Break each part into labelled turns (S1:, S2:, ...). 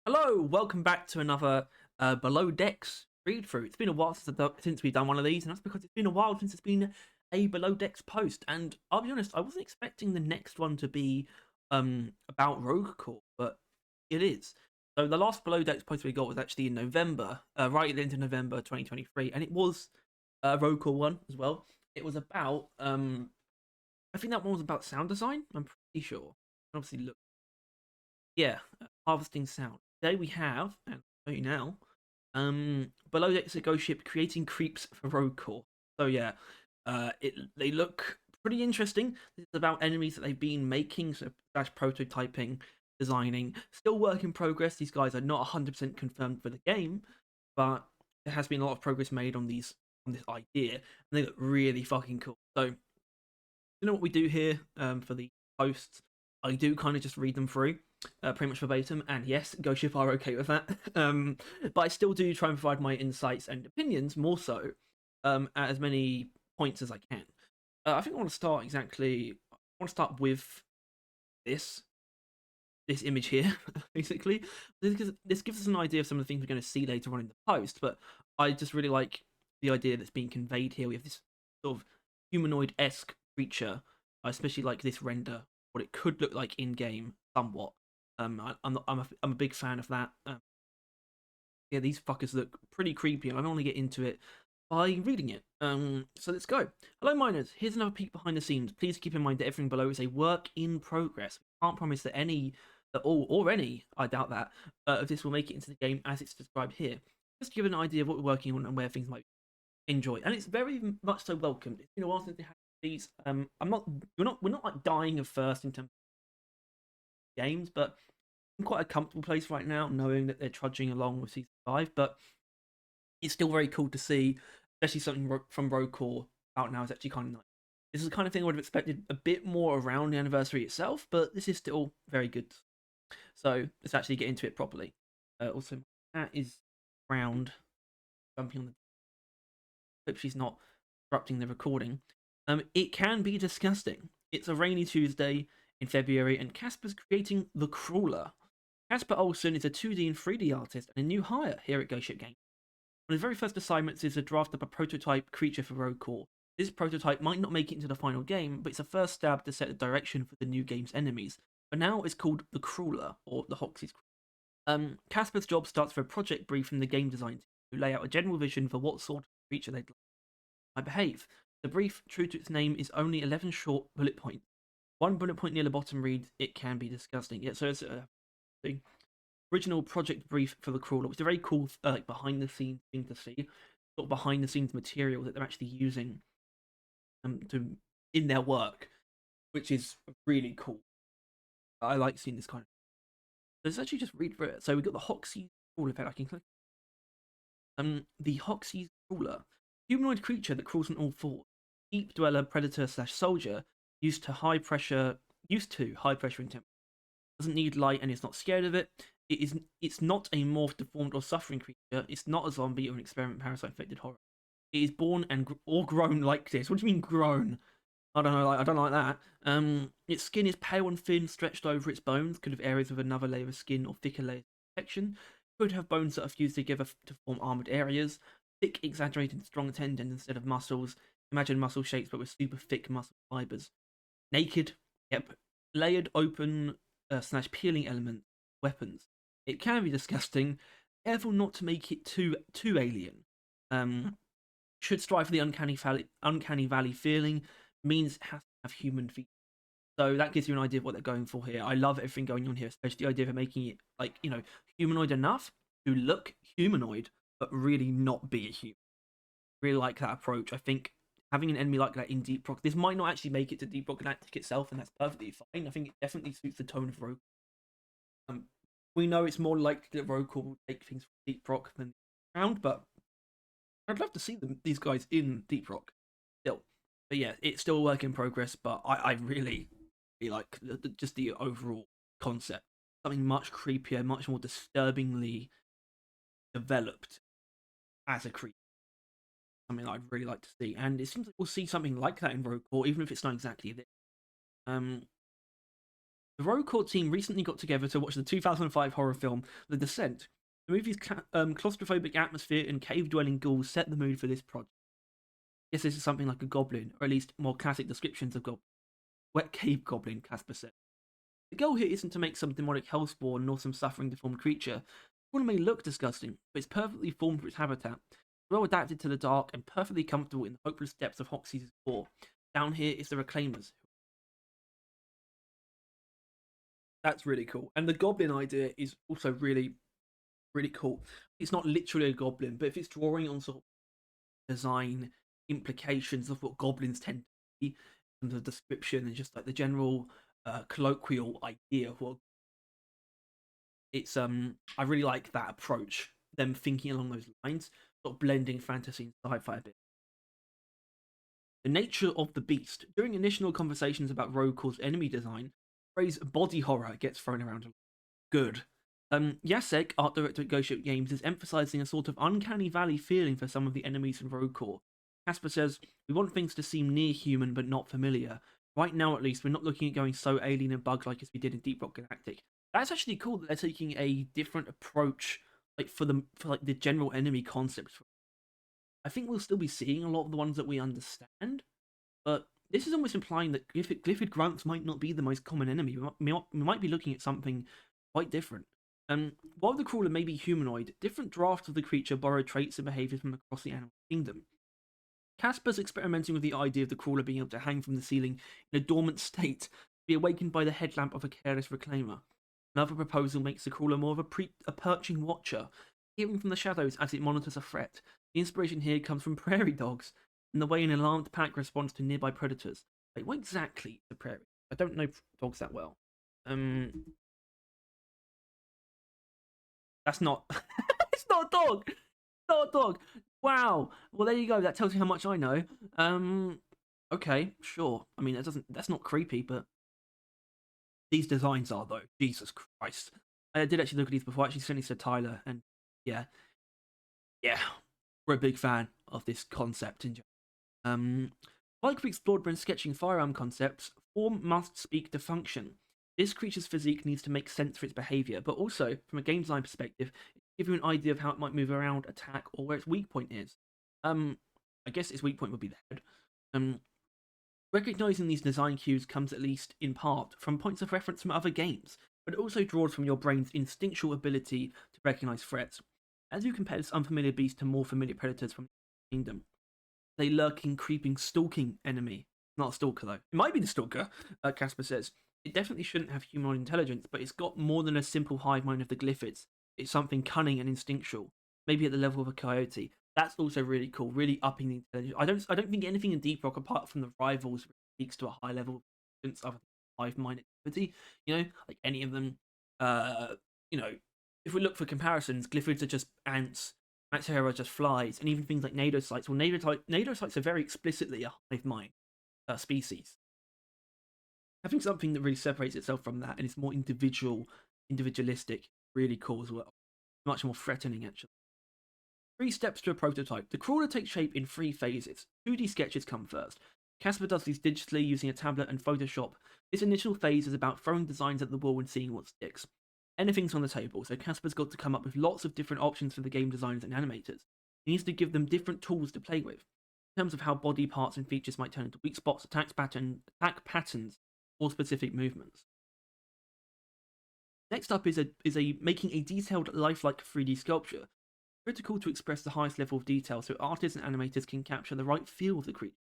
S1: Hello, welcome back to another Below Decks read through. It's been a while since we've done one of these, and that's because it's been a while since it's been a Below Decks post. And I'll be honest, I wasn't expecting the next one to be about Rogue Core, but it is. So the last Below Decks post we got was actually in November, right at the end of November 2023, and it was a Rogue Core one as well. It was about I think that one was about sound design. I'm pretty sure. Obviously, look, yeah, harvesting sound. Today we have, and I'll show you now, below decks a ghost ship creating creeps for rogue core. So yeah, they look pretty interesting. This is about enemies that they've been making, so slash prototyping, designing. Still work in progress. These guys are not 100% confirmed for the game, but there has been a lot of progress made on this idea, and they look really fucking cool. So you know what we do here for the posts? I do kind of just read them through, pretty much verbatim. And yes, Ghost Ship are okay with that. But I still do try and provide my insights and opinions more so at as many points as I can. I think I want to start exactly. I want to start with this this image here, basically. This gives us an idea of some of the things we're going to see later on in the post. But I just really like the idea that's being conveyed here. We have this sort of humanoid esque creature. I especially like this render, what it could look like in game, somewhat. I'm a big fan of that. Yeah, these fuckers look pretty creepy, and I don't want to get into it by reading it. So let's go. Hello, miners. Here's another peek behind the scenes. Please keep in mind that everything below is a work in progress. We can't promise that any, that all, or any, I doubt that, of this will make it into the game as it's described here. Just to give an idea of what we're working on and where things might enjoy, and it's very much so welcomed. It's been a while since they had these. We're not like dying of thirst in terms of games, but I'm quite a comfortable place right now, knowing that they're trudging along with season 5. But it's still very cool to see, especially something from Rogue Core out now is actually kind of nice. This is the kind of thing I would have expected a bit more around the anniversary itself, but this is still very good. So let's actually get into it properly. Also, that is round jumping on the. Hope she's not interrupting the recording. It can be disgusting. It's a rainy Tuesday in February, and Casper's creating the Crawler. Casper Olsen is a 2D and 3D artist and a new hire here at Ghost Ship Games. One of his very first assignments is to draft up a prototype creature for Rogue Core. This prototype might not make it into the final game, but it's a first stab to set the direction for the new game's enemies. For now, it's called the Crawler, or the Hoxie's. Casper's job starts with a project brief from the game design team, who lay out a general vision for what sort of creature they'd like to behave. The brief, true to its name, is only 11 short bullet points. One bullet point near the bottom reads, "It can be disgusting." Yeah, so it's the original project brief for the crawler, which is a very cool, like behind the scenes thing to see, sort of behind the scenes material that they're actually using to in their work, which is really cool. I like seeing this kind of. Let's actually just read through it. So we've got the Hoxie crawler effect. I can click. The Hoxie's crawler, humanoid creature that crawls on all fours, deep dweller, predator slash soldier, used to high pressure and temperature. Doesn't need light and is not scared of it. It's not a morphed, deformed, or suffering creature. It's not a zombie or an experiment parasite infected horror. It is born and or grown like this. What do you mean grown? I don't know. I don't like that. Its skin is pale and thin, stretched over its bones. Could have areas with another layer of skin or thicker layers of protection. Could have bones that are fused together to form armored areas. Thick, exaggerated, strong tendons instead of muscles. Imagine muscle shapes but with super thick muscle fibers. Naked. Yep. Layered, open slash peeling element weapons. It can be disgusting. Careful not to make it too alien. Should strive for the uncanny valley feeling. Means it has to have human features. So that gives you an idea of what they're going for here. I love everything going on here, especially the idea of making it like humanoid enough to look humanoid, but really not be a human. Really like that approach. I think having an enemy like that in Deep Rock, this might not actually make it to Deep Rock Galactic itself, and that's perfectly fine. I think it definitely suits the tone of Rogue. Um, we know it's more likely that Rogue will take things from Deep Rock than around, but I'd love to see these guys in Deep Rock still. But yeah, it's still a work in progress. But I really like just the overall concept. Something much creepier, much more disturbingly developed as a creature. Something that I'd really like to see, and it seems like we'll see something like that in Rogue Core, even if it's not exactly this. Um, The Rogue Core team recently got together to watch the 2005 horror film The Descent. The movie's claustrophobic atmosphere and cave-dwelling ghouls set the mood for this project. Yes, this is something like a goblin, or at least more classic descriptions of goblin. Wet cave goblin, Casper said. The goal here isn't to make some demonic hellspawn nor some suffering deformed creature. The fauna may look disgusting, but it's perfectly formed for its habitat, well adapted to the dark and perfectly comfortable in the hopeless depths of Hoxie's core. Down here is the Reclaimers. That's really cool. And the goblin idea is also really, really cool. It's not literally a goblin, but if it's drawing on sort of design implications of what goblins tend to be, and the description and just like the general colloquial idea of what it's I really like that approach. Them thinking along those lines, sort of blending fantasy and sci-fi a bit. The nature of the beast. During initial conversations about Rogue Core's enemy design, the phrase body horror gets thrown around. Good. Jacek, art director at Ghost Ship Games, is emphasizing a sort of uncanny valley feeling for some of the enemies in Rogue Core. Casper says, "We want things to seem near human but not familiar. Right now, at least, we're not looking at going so alien and bug-like as we did in Deep Rock Galactic." That's actually cool that they're taking a different approach, like for like the general enemy concept. I think we'll still be seeing a lot of the ones that we understand, but this is almost implying that Glyphid grunts might not be the most common enemy. We might be looking at something quite different. While the crawler may be humanoid, different drafts of the creature borrow traits and behaviors from across the animal kingdom. Casper's experimenting with the idea of the crawler being able to hang from the ceiling in a dormant state, to be awakened by the headlamp of a careless reclaimer. Another proposal makes the crawler more of a perching watcher, hearing from the shadows as it monitors a threat. The inspiration here comes from prairie dogs, and the way an alarmed pack responds to nearby predators. Wait, what exactly is a prairie? I don't know dogs that well. That's not. It's not a dog. It's not a dog. Wow. Well, there you go. That tells you how much I know. Okay, sure. I mean, that doesn't. That's not creepy, but these designs are though. Jesus Christ. I did actually look at these before. I actually certainly said Tyler, and yeah, yeah, we're a big fan of this concept in general. Like we explored when sketching firearm concepts, form must speak to function. This creature's physique needs to make sense for its behavior, but also, from a game design perspective, give you an idea of how it might move around, attack, or where its weak point is. I guess its weak point would be the head. Recognizing these design cues comes at least in part from points of reference from other games, but it also draws from your brain's instinctual ability to recognize threats. As you compare this unfamiliar beast to more familiar predators from the kingdom, a lurking, creeping, stalking enemy. Not a stalker, though. It might be the stalker, Casper says. It definitely shouldn't have human intelligence, but it's got more than a simple hive mind of the glyphids. It's something cunning and instinctual, maybe at the level of a coyote. That's also really cool, really upping the intelligence. I don't think anything in Deep Rock, apart from the rivals, speaks to a high level of intelligence other than hive mind activity. You know, like any of them. You know, if we look for comparisons, glyphids are just ants. Maxera just flies, and even things like nadocytes. Well, nadocytes are very explicitly a hive mind species. Having something that really separates itself from that and is more individualistic, really cool as well. Much more threatening, actually. 3 steps to a prototype. The crawler takes shape in 3 phases. 2D sketches come first. Casper does these digitally using a tablet and Photoshop. This initial phase is about throwing designs at the wall and seeing what sticks. Anything's on the table, so Casper's got to come up with lots of different options for the game designers and animators. He needs to give them different tools to play with, in terms of how body parts and features might turn into weak spots, attack patterns, or specific movements. Next up is making a detailed, lifelike 3D sculpture. Critical to express the highest level of detail so artists and animators can capture the right feel of the creature.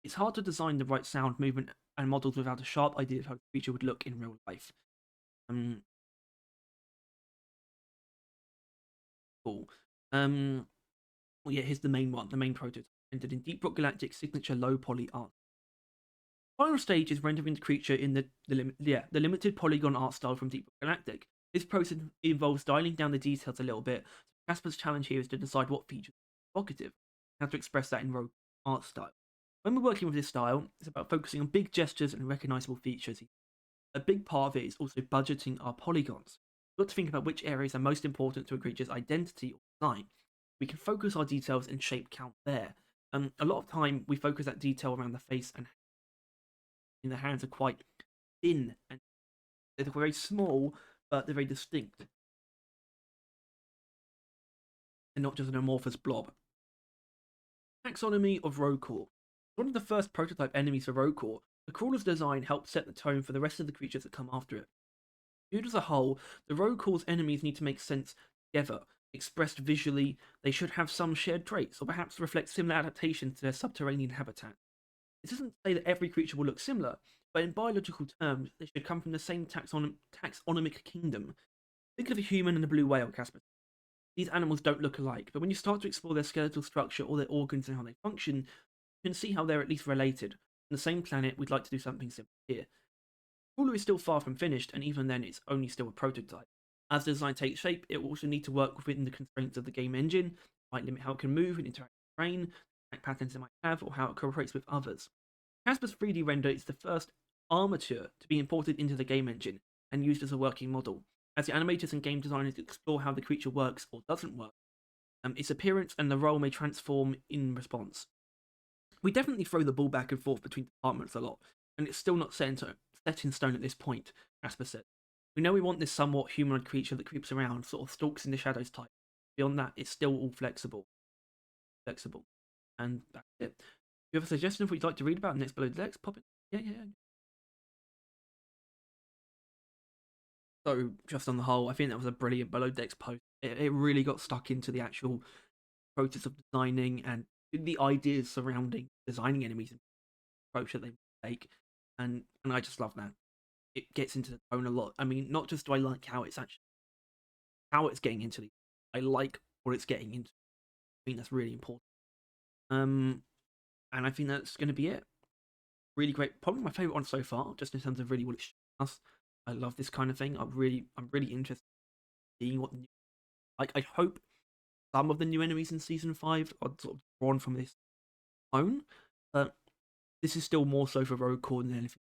S1: It's hard to design the right sound, movement, and models without a sharp idea of how the creature would look in real life. Cool. Well, yeah, here's the main one, the main prototype, rendered in Deep Rock Galactic signature low poly art. Final stage is rendering the creature in the limited polygon art style from Deep Rock Galactic. This process involves dialing down the details a little bit. Casper's challenge here is to decide what features are evocative, how to express that in rogue art style. When we're working with this style, it's about focusing on big gestures and recognizable features. A big part of it is also budgeting our polygons. We've got to think about which areas are most important to a creature's identity or design. We can focus our details and shape count there. A lot of time we focus that detail around the face and in the hands are quite thin and They're very small, but they're very distinct. They're not just an amorphous blob. Taxonomy of Rokor. One of the first prototype enemies for Rokor, the crawler's design helped set the tone for the rest of the creatures that come after it. Viewed as a whole, the Rokor's enemies need to make sense together. Expressed visually, they should have some shared traits, or perhaps reflect similar adaptations to their subterranean habitat. It doesn't say that every creature will look similar, but in biological terms, they should come from the same taxonomic kingdom. Think of a human and a blue whale, Casper. These animals don't look alike, but when you start to explore their skeletal structure or their organs and how they function, you can see how they're at least related. On the same planet, we'd like to do something similar here. Crawler is still far from finished, and even then, it's only still a prototype. As the design takes shape, it will also need to work within the constraints of the game engine. It might limit how it can move and interact with the terrain, patterns it might have, or how it cooperates with others. Casper's 3D render is the first armature to be imported into the game engine and used as a working model. As the animators and game designers explore how the creature works or doesn't work, its appearance and the role may transform in response. We definitely throw the ball back and forth between departments a lot, and it's still not set in stone at this point, Asper said. We know we want this somewhat humanoid creature that creeps around, sort of stalks in the shadows type. Beyond that, it's still all flexible. And that's it. If you have a suggestion for what you'd like to read about next Below Decks, pop it. Yeah. So, just on the whole, I think that was a brilliant Below Decks post. It really got stuck into the actual process of designing and the ideas surrounding designing enemies and approach that they take. And I just love that. It gets into the tone a lot. I mean, not just do I like how it's getting into these, I like what it's getting into. I think that's really important. And I think that's going to be it. Really great, probably my favorite one so far, just in terms of really what it shows us. I love this kind of thing. I'm really interested in seeing what. I hope some of the new enemies in season 5 are sort of drawn from this tone, but this is still more so for Rogue than anything.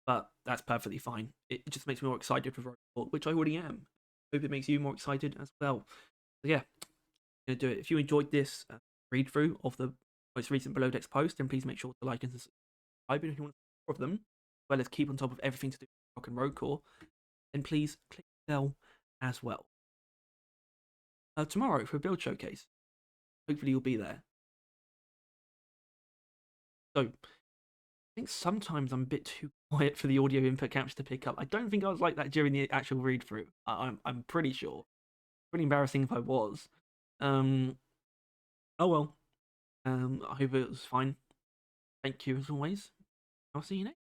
S1: But that's perfectly fine. It just makes me more excited for Rogue, which I already am. Hope it makes you more excited as well. So yeah, I'm gonna do it. If you enjoyed this read through of the most recent Below Decks post, then please make sure to like and subscribe. And if you want more of them, as well as keep on top of everything to do with Rock and Rogue Core, then please click the bell as well. Tomorrow for a build showcase. Hopefully you'll be there. So I think sometimes I'm a bit too quiet for the audio input capture to pick up. I don't think I was like that during the actual read through. I'm pretty sure. Pretty embarrassing if I was. Oh well. I hope it was fine. Thank you as always. I'll see you next.